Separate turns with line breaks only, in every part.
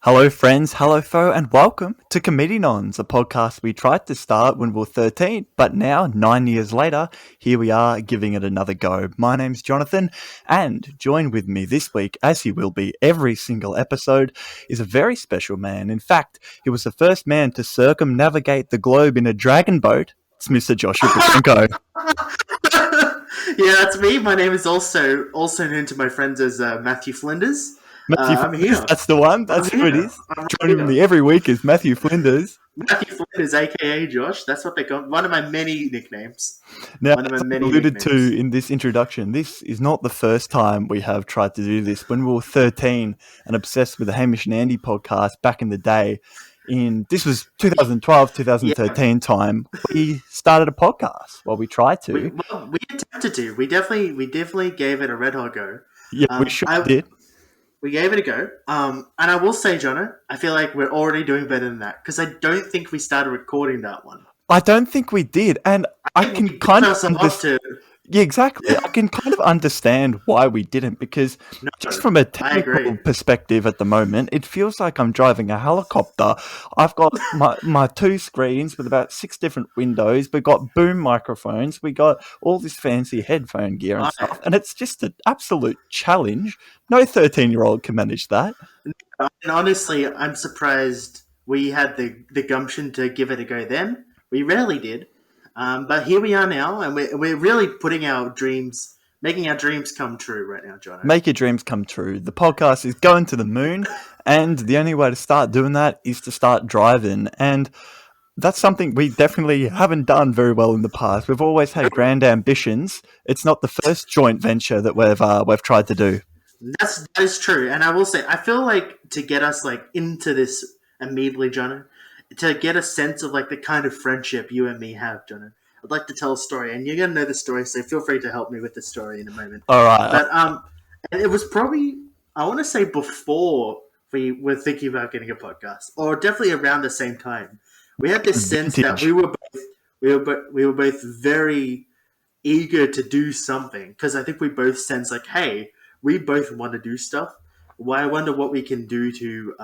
Hello, friends, hello, foe, and welcome to Comedianons, a podcast we tried to start when we were 13, but now, 9 years later, here we are giving it another go. My name's Jonathan, and join with me this week, as he will be every single episode, is a very special man. In fact, he was the first man to circumnavigate the globe in a dragon boat. It's Mr. Joshua Blanco.
Yeah, that's me. My name is also known to my friends as Matthew Flinders.
Matthew
I'm
Flinders,
here.
that's the one. That's
I'm
who it
here.
is.
I'm
Joining
here.
me every week is Matthew Flinders.
Matthew Flinders, aka Josh. That's what they call one of my many nicknames.
Now,
One of my
as I
many
alluded
nicknames.
to in this introduction, this is not the first time we have tried to do this. When we were 13 and obsessed with the Hamish and Andy podcast back in the day, this was 2012, 2013 time, we started a podcast. Well, we tried to.
We attempted to. We definitely gave it a red hot go.
Yeah, we sure did.
We gave it a go. And I will say, Jono, I feel like we're already doing better than that because I don't think we started recording that one.
I don't think we did, and I can kind of understand. Yeah, exactly. I can kind of understand why we didn't, because just from a technical perspective at the moment, it feels like I'm driving a helicopter. I've got my two screens with about 6 different windows. We've got boom microphones. We got all this fancy headphone gear and stuff, and it's just an absolute challenge. No 13-year-old can manage that.
And honestly, I'm surprised we had the gumption to give it a go then. We rarely did. But here we are now, and we're really making our dreams come true right now, John.
Make your dreams come true. The podcast is going to the moon, and the only way to start doing that is to start driving. And that's something we definitely haven't done very well in the past. We've always had grand ambitions. It's not the first joint venture that we've tried to do.
That is true, and I will say, I feel like to get us into this immediately, John, to get a sense of the kind of friendship you and me have, Jonah, I'd like to tell a story, and you're gonna know the story, so feel free to help me with the story in a moment.
All right.
But it was probably, I want to say, before we were thinking about getting a podcast, or definitely around the same time. We had this sense that we were both very eager to do something, because I think we both sense hey, we both want to do stuff. Well, I wonder what we can do to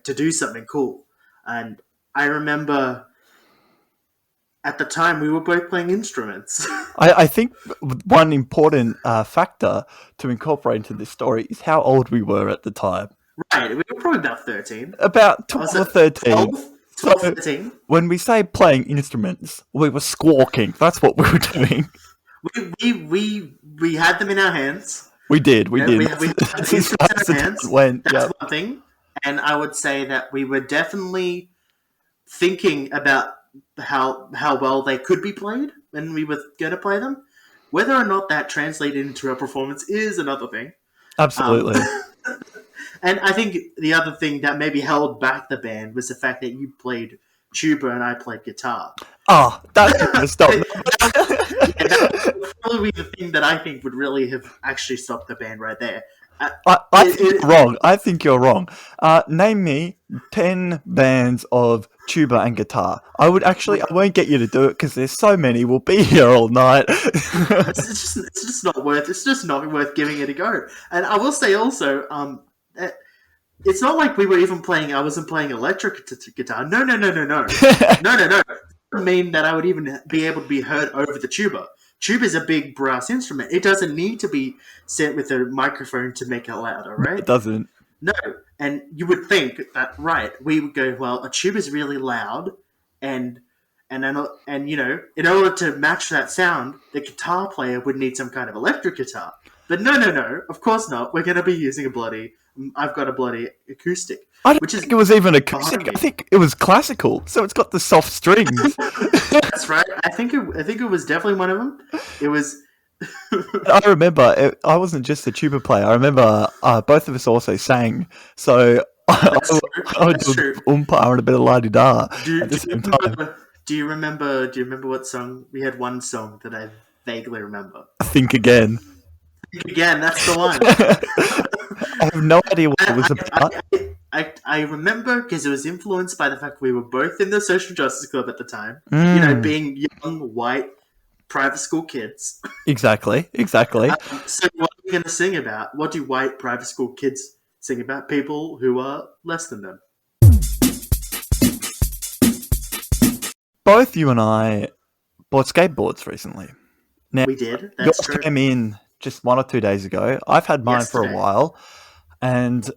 to do something cool. And I remember at the time we were both playing instruments.
I think one important factor to incorporate into this story is how old we were at the time.
Right, we were probably about 13.
About 12 or 13.
12, 13.
When we say playing instruments, we were squawking. That's what we were doing.
We had them in our hands.
We did. We did.
We had the instruments in our hands. That's one thing. And I would say that we were definitely thinking about how well they could be played when we were going to play them. Whether or not that translated into a performance is another thing.
Absolutely.
And I think the other thing that maybe held back the band was the fact that you played tuba and I played guitar.
Oh, that's stop.
That would probably be the thing that I think would really have actually stopped the band right there.
I think you're wrong. I think you're wrong. Name me 10 bands of tuba and guitar. I won't get you to do it because there's so many. We'll be here all night.
It's just not worth giving it a go. And I will say also, it's not like we were even playing. I wasn't playing electric guitar. No. No. It doesn't mean that I would even be able to be heard over the tuba. Tuba is a big brass instrument. It doesn't need to be sent with a microphone to make it louder, right?
It doesn't.
No. And you would think that, right, we would go, well, a tuba is really loud, and in order to match that sound, the guitar player would need some kind of electric guitar. But no, of course not. We're going to be using I've got a bloody acoustic.
I don't think it was even acoustic. I think it was classical, so it's got the soft strings.
That's right. I think it was definitely one of them. It was.
I remember I wasn't just a tuba player. I remember both of us also sang. So I would do umpa and a bit of la di da at the same time.
Do you remember what song? We had one song that I vaguely remember.
Think Again.
Think Again. That's the one.
I have no idea what it was about.
I remember because it was influenced by the fact we were both in the social justice club at the time. Being young, white, private school kids.
Exactly.
So what are you going to sing about? What do white private school kids sing about people who are less than them.
Both you and I bought skateboards recently. Now,
We did.
yours
That's true.
came in just 1 or 2 days ago. I've had mine for a
Yesterday.
while, and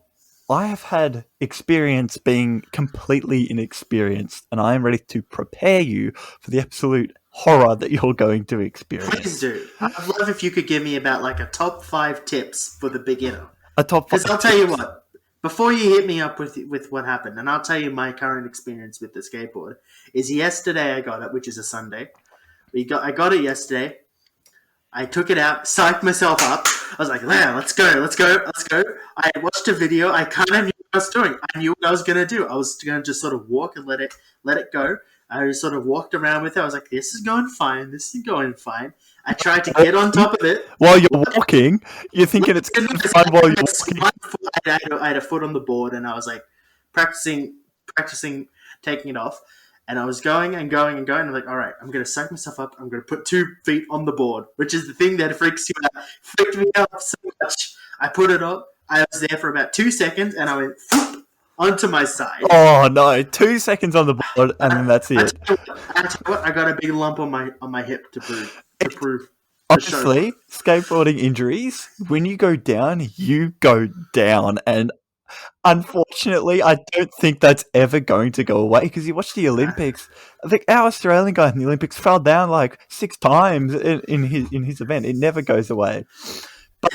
I have had experience being completely inexperienced, and I am ready to prepare you for the absolute horror that you're going to experience.
Please do. I'd love if you could give me about like a top 5 tips for the beginner.
A top 5
Because I'll tell you what, before you hit me up with what happened, and I'll tell you my current experience with the skateboard, is yesterday I got it, which is a Sunday. I got it yesterday. I took it out, psyched myself up. I was like, "Yeah, let's go. I watched a video. I kind of knew what I was doing. I knew what I was going to do. I was going to just sort of walk and let it go. I just sort of walked around with it. I was like, this is going fine. I tried to get on top of it.
While you're walking, you're thinking it's going to be fun while you're walking.
I had a foot on the board, and I was like practicing taking it off. And I was going and going and going. I'm like, all right, I'm going to psych myself up. I'm going to put 2 feet on the board, which is the thing that freaks you out. Freaked me out so much. I put it up. I was there for about 2 seconds, and I went onto my side.
Oh no! 2 seconds on the board, and then that's it.
I tell you what, I got a big lump on my hip to prove.
Honestly, skateboarding injuries, when you go down, and unfortunately, I don't think that's ever going to go away, because you watch the Olympics. I think our Australian guy in the Olympics fell down like 6 times in his event. It never goes away. But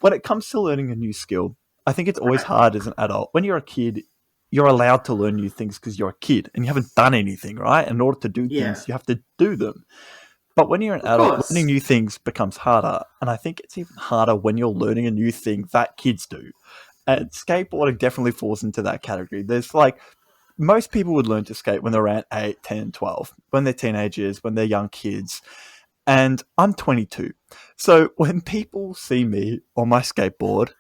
when it comes to learning a new skill, I think it's always hard as an adult. When you're a kid, you're allowed to learn new things because you're a kid and you haven't done anything, right? In order to do things, you have to do them. But when you're an adult, learning new things becomes harder. And I think it's even harder when you're learning a new thing that kids do. And skateboarding definitely falls into that category. There's like, most people would learn to skate when they're around 8, 10, 12, when they're teenagers, when they're young kids. And I'm 22. So when people see me on my skateboard,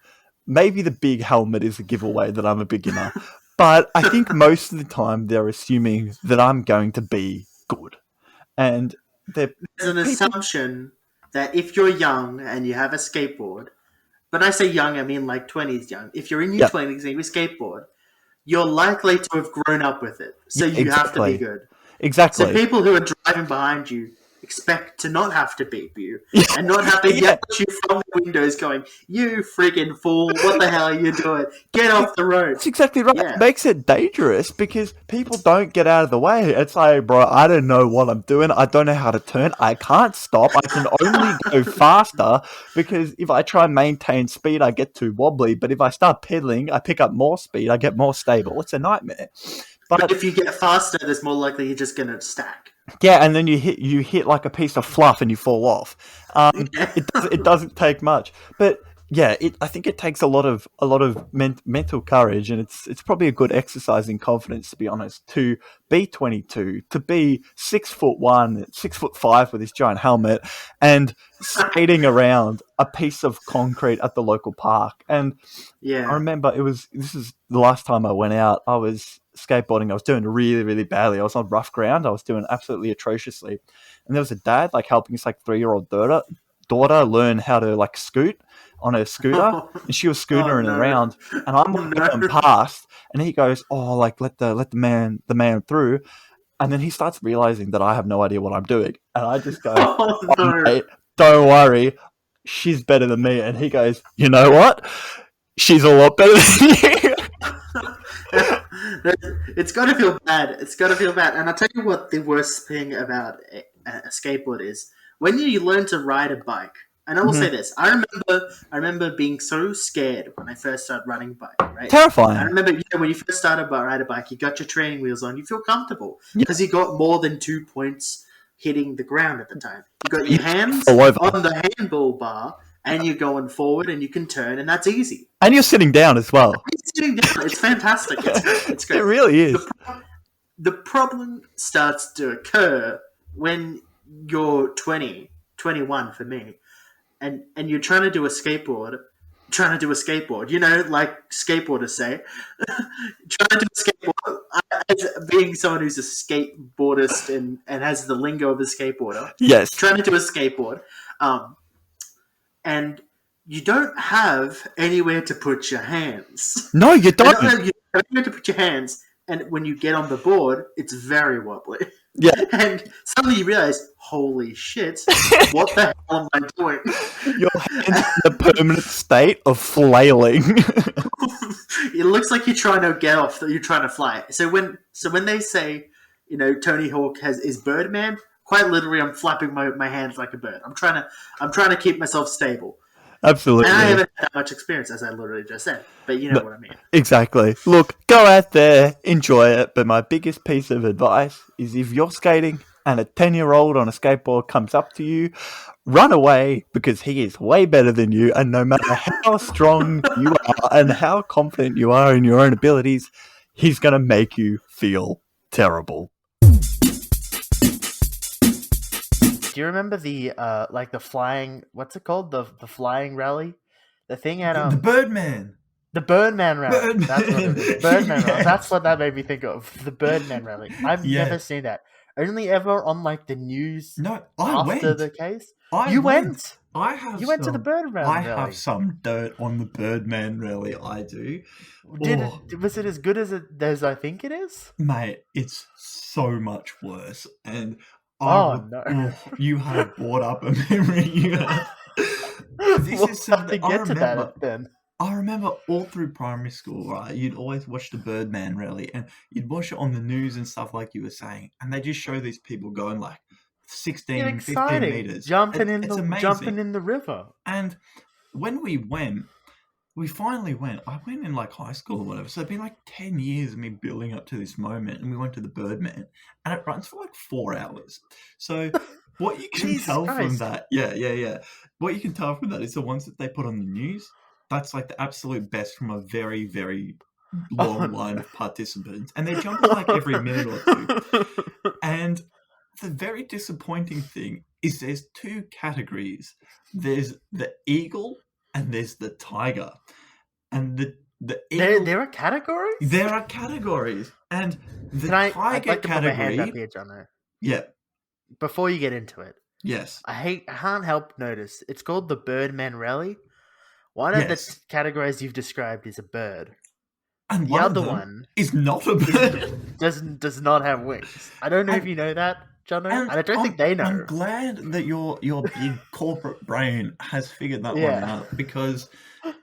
maybe the big helmet is a giveaway that I'm a beginner. But I think most of the time they're assuming that I'm going to be good. And there's
an assumption that if you're young and you have a skateboard, when I say young, I mean like 20s young. If you're in your 20s and you have a skateboard, you're likely to have grown up with it. So you have to be good.
Exactly.
So people who are driving behind you expect to not have to beep you and not have to yell at you from the windows going, "You freaking fool, what the hell are you doing? Get off the road."
That's exactly right. It makes it dangerous because people don't get out of the way. It's like, bro, I don't know what I'm doing. I don't know how to turn. I can't stop. I can only go faster because if I try and maintain speed, I get too wobbly. But if I start pedaling, I pick up more speed. I get more stable. It's a nightmare.
But if you get faster, there's more likely you're just going to stack.
Yeah, and then you hit like a piece of fluff and you fall off. It doesn't take much, but yeah, I think it takes a lot of mental courage, and it's probably a good exercise in confidence, to be honest. To be 22, to be 6'1", 6'5" with this giant helmet, and skating around a piece of concrete at the local park. And I remember this is the last time I went out. I was skateboarding. I was doing really, really badly. I was on rough ground. I was doing absolutely atrociously. And there was a dad like helping his like 3-year-old daughter learn how to like scoot on a scooter, and she was scootering around, and I'm going past, and he goes, "Oh, like let the man through," and then he starts realizing that I have no idea what I'm doing, and I just go, "Mate, don't worry, she's better than me," and he goes, "You know what? She's a lot better than you."
It's got to feel bad. And I'll tell you what the worst thing about a skateboard is. When you learn to ride a bike, and I will say this, I remember being so scared when I first started riding a bike, right?
Terrifying.
I remember when you first started to ride a bike, you got your training wheels on, you feel comfortable because you got more than 2 points hitting the ground at the time. You got your hands on the handle bar, and you're going forward, and you can turn, and that's easy.
And you're sitting down as well.
You're sitting down. It's fantastic. It's great.
It really is.
The problem starts to occur when you're 20, 21 for me, and you're trying to do a skateboard, you know, like skateboarders say, trying to do a skateboard, as being someone who's a skateboardist and has the lingo of a skateboarder,
yes,
trying to do a skateboard, and you don't have anywhere to put your hands.
No, you don't.
You don't have anywhere to put your hands, and when you get on the board, it's very wobbly.
Yeah.
And suddenly you realize, holy shit, what the hell am I doing?
Your hands in a permanent state of flailing.
It looks like you're trying to get off, that you're trying to fly. So when they say, Tony Hawk is Birdman, quite literally, I'm flapping my hands like a bird. I'm trying to keep myself stable.
Absolutely.
And I haven't had that much experience, as I literally just said. But you know what I mean.
Exactly. Look, go out there, enjoy it. But my biggest piece of advice is if you're skating and a 10-year-old on a skateboard comes up to you, run away, because he is way better than you. And no matter how strong you are and how confident you are in your own abilities, he's going to make you feel terrible.
Do you remember the the flying? What's it called? The flying rally, the thing at
the Birdman.
The Birdman rally.
Birdman.
That's what it is. Birdman
Yes.
rally. That's what that made me think of. The Birdman rally. I've
Yes.
never seen that. Only ever on the news.
No, I
after
went.
the case.
I
went.
I have.
You went to the Birdman rally.
I have some dirt on the Birdman rally. I do.
Was it as good as I think it is?
Mate, it's so much worse. And
No.
You have brought up a memory.
We'll have to get to that then.
I remember all through primary school, right? You'd always watch the Birdman rally, and you'd watch it on the news and stuff, like you were saying, and they just show these people going 16, 15 meters,
jumping
amazing.
in the river.
And when we finally went. I went in high school or whatever. So it'd been 10 years of me building up to this moment, and we went to the Birdman, and it runs for 4 hours. So what you can tell from that, yeah. What you can tell from that is the ones that they put on the news. That's the absolute best from a very, very long line of participants, and they're jumping every minute or two. And the very disappointing thing is there's two categories. There's the eagle and there's the tiger. And the eagle...
There are categories?
There are categories. And the tiger category...
Put my hand up here, Jono.
Yeah.
Before you get into it.
Yes.
I can't help notice. It's called the Birdman Rally. One of the categories you've described is a bird.
And
the other one
is not a bird.
does not have wings. I don't know if you know that, Jono. And I don't think they know.
I'm glad that your big corporate brain has figured that one out, because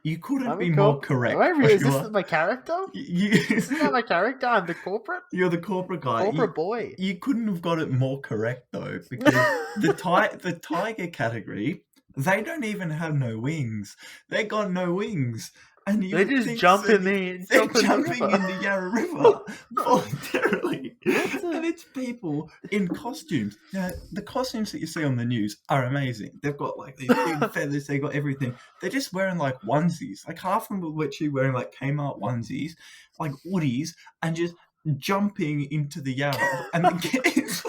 you couldn't be more correct.
Is this my character? This is not my character. I'm the corporate.
You're the corporate guy.
Corporate boy.
You couldn't have got it more correct though, because the tiger category, they don't even have no wings. They got no wings. And
they just jump in the
They're jumping in the Yarra River voluntarily. And it's people in costumes. Now, the costumes that you see on the news are amazing. They've got these big feathers, they've got everything. They're just wearing onesies. Half of them were literally wearing Kmart onesies, hoodies, and just jumping into the Yarra. And it's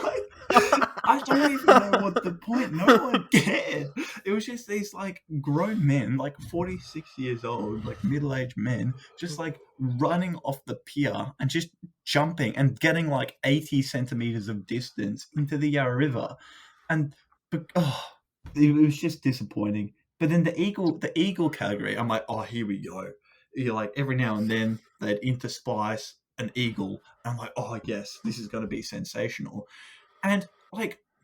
I don't even know what the point. No one cared. It was just these grown men, 46 years old, middle-aged men, just running off the pier and just jumping and getting 80 centimeters of distance into the Yarra River, and it was just disappointing. But then the eagle category, I'm here we go. You're every now and then they'd intersplice an eagle, and I'm oh yes, this is going to be sensational, and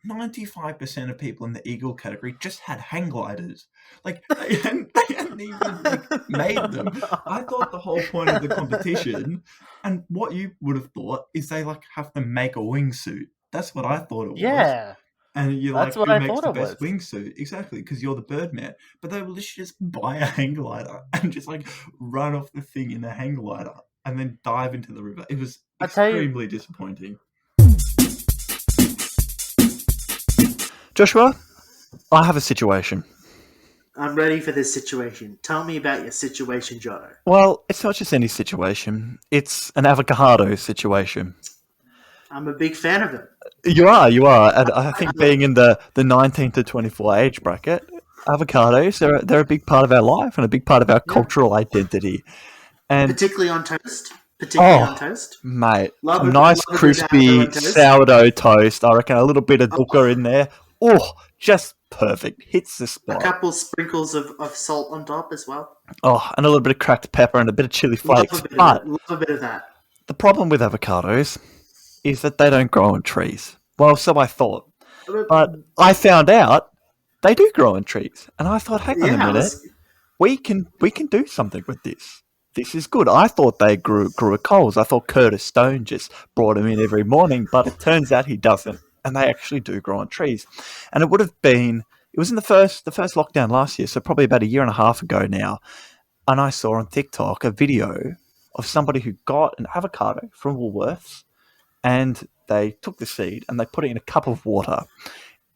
95% of people in the eagle category just had hang gliders. They hadn't even made them. I thought the whole point of the competition, and what you would have thought, is they have to make a wingsuit. That's what I thought it was.
Yeah.
And you're
that's
who
what I
makes
thought
the
it
best
was.
wingsuit? Exactly, because you're the Birdman. But they will literally just buy a hang glider and just run off the thing in a hang glider and then dive into the river. It was extremely disappointing.
Joshua, I have a situation.
I'm ready for this situation. Tell me about your situation, Jono.
Well, it's not just any situation. It's an avocado situation.
I'm a big fan of it.
You are. And I think being in the 19 to 24 age bracket, avocados, they're a big part of our life and a big part of our cultural identity. And
particularly on toast. On toast.
Mate, a nice crispy sourdough toast. I reckon a little bit of dukkha in there. Oh, just perfect. Hits the
A
spot.
couple sprinkles of salt on top as well.
Oh, and a little bit of cracked pepper and a bit of chili
Love
flakes.
a bit
But
love a bit of that.
the problem with avocados is that they don't grow on trees. Well, so I thought. But I found out they do grow on trees. And I thought, hang on a minute. We can do something with this. This is good. I thought they grew at Coles. I thought Curtis Stone just brought them in every morning, but it turns out he doesn't. And they actually do grow on trees. And it was in the first lockdown last year, so probably about a year and a half ago now. And I saw on TikTok a video of somebody who got an avocado from Woolworths, and they took the seed and they put it in a cup of water.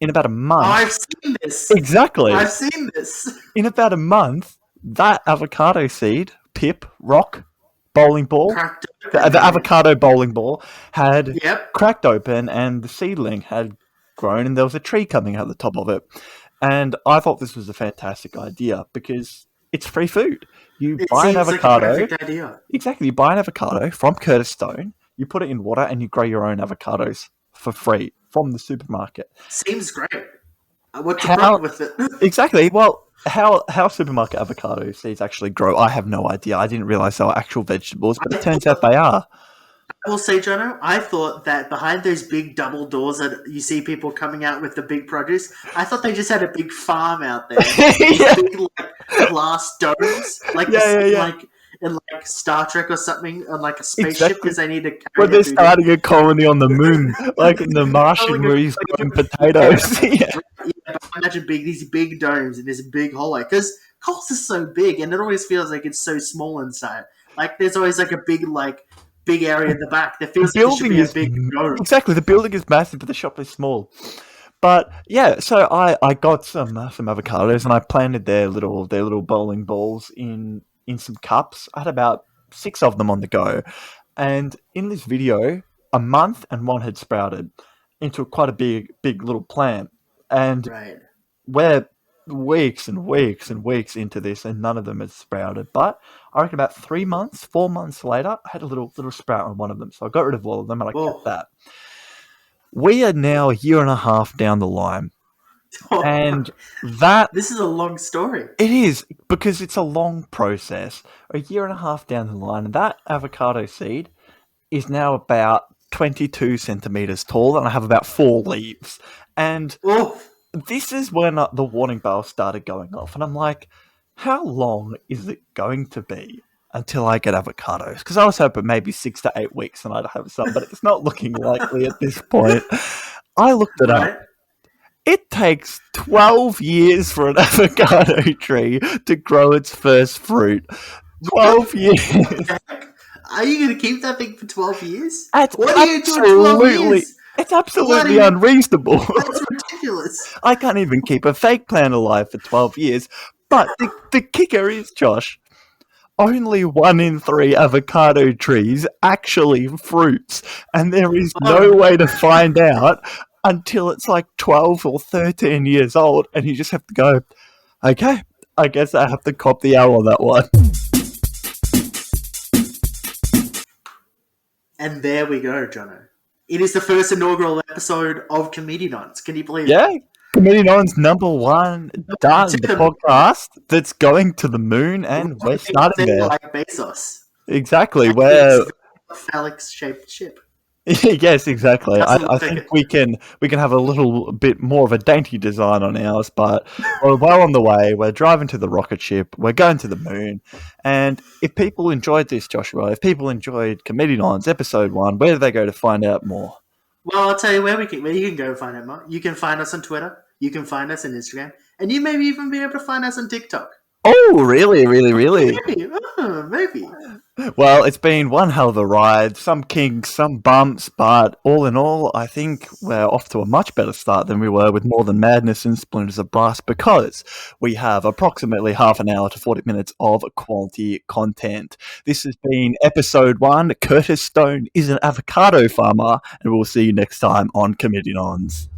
In about a month...
I've seen this.
Exactly.
I've seen this.
In about a month, that avocado seed, rock, bowling ball, the avocado bowling ball had cracked open and the seedling had grown and there was a tree coming out the top of it. And I thought this was a fantastic idea because it's free food. You buy an avocado.
Like a perfect idea.
Exactly. You buy an avocado from Curtis Stone, you put it in water and you grow your own avocados for free from the supermarket.
Seems great. What's the problem with it?
Exactly. Well, how supermarket avocado seeds actually grow, I have no idea. I didn't realize they were actual vegetables, but it turns out they are.
I will say, Jono, I thought that behind those big double doors that you see people coming out with the big produce, I thought they just had a big farm out there. Big, like, glass domes. Like in like Star Trek or something, on like a spaceship, because they need to carry
when they're starting a colony on the moon, like in The Martian where he's growing potatoes.
Imagine these big domes in this big hallway, because Coles is so big and it always feels like it's so small inside. Like there's always like a big area in the back that feels like it should be a big dome.
Exactly, the building is massive but the shop is small. But yeah, so I got some avocados and I planted their little bowling balls in some cups. I had about 6 of them on the go. And in this video, a month and one had sprouted into quite a big little plant. And we're weeks and weeks and weeks into this and none of them had sprouted. But I reckon about 4 months later, I had a little sprout on one of them. So I got rid of all of them and I kept that. We are now a year and a half down the line. And
this is a long story.
It is, because it's a long process. A year and a half down the line, and that avocado seed is now about 22 centimeters tall, and I have about 4 leaves. And this is when the warning bell started going off, and I'm like, how long is it going to be until I get avocados? Because I was hoping maybe 6 to 8 weeks and I'd have some, but it's not looking likely at this point. I looked it up. It takes 12 years for an avocado tree to grow its first fruit. 12 years.
Are you going to keep that thing for 12 years?
What are you doing for 12 years? It's absolutely unreasonable.
That's ridiculous.
I can't even keep a fake plant alive for 12 years. But the kicker is, Josh, only 1 in 3 avocado trees actually fruits. And there is no way to find out until it's like 12 or 13 years old, and you just have to go, okay, I guess I have to cop the L on that one.
And there we go, Jono. It is the first inaugural episode of Comedians. Can you believe it?
Yeah, Comedians #1 done. The podcast that's going to the moon, and we're starting there.
Like Bezos.
Exactly.
We're a phallic-shaped ship.
Yes, exactly. I think we can have a little bit more of a dainty design on ours, but we're well on the way. We're driving to the rocket ship. We're going to the moon. And if people enjoyed this, Joshua, if people enjoyed Comedians episode 1, where do they go to find out more?
Well, I'll tell you where you can go find out more. You can find us on Twitter. You can find us on Instagram. And you may even be able to find us on TikTok.
Oh, really, really, really?
Maybe.
Well, it's been one hell of a ride. Some kinks, some bumps, but all in all, I think we're off to a much better start than we were with More Than Madness and Splinters of Brass, because we have approximately half an hour to 40 minutes of quality content. This has been episode 1. Curtis Stone is an avocado farmer, and we'll see you next time on Comedians.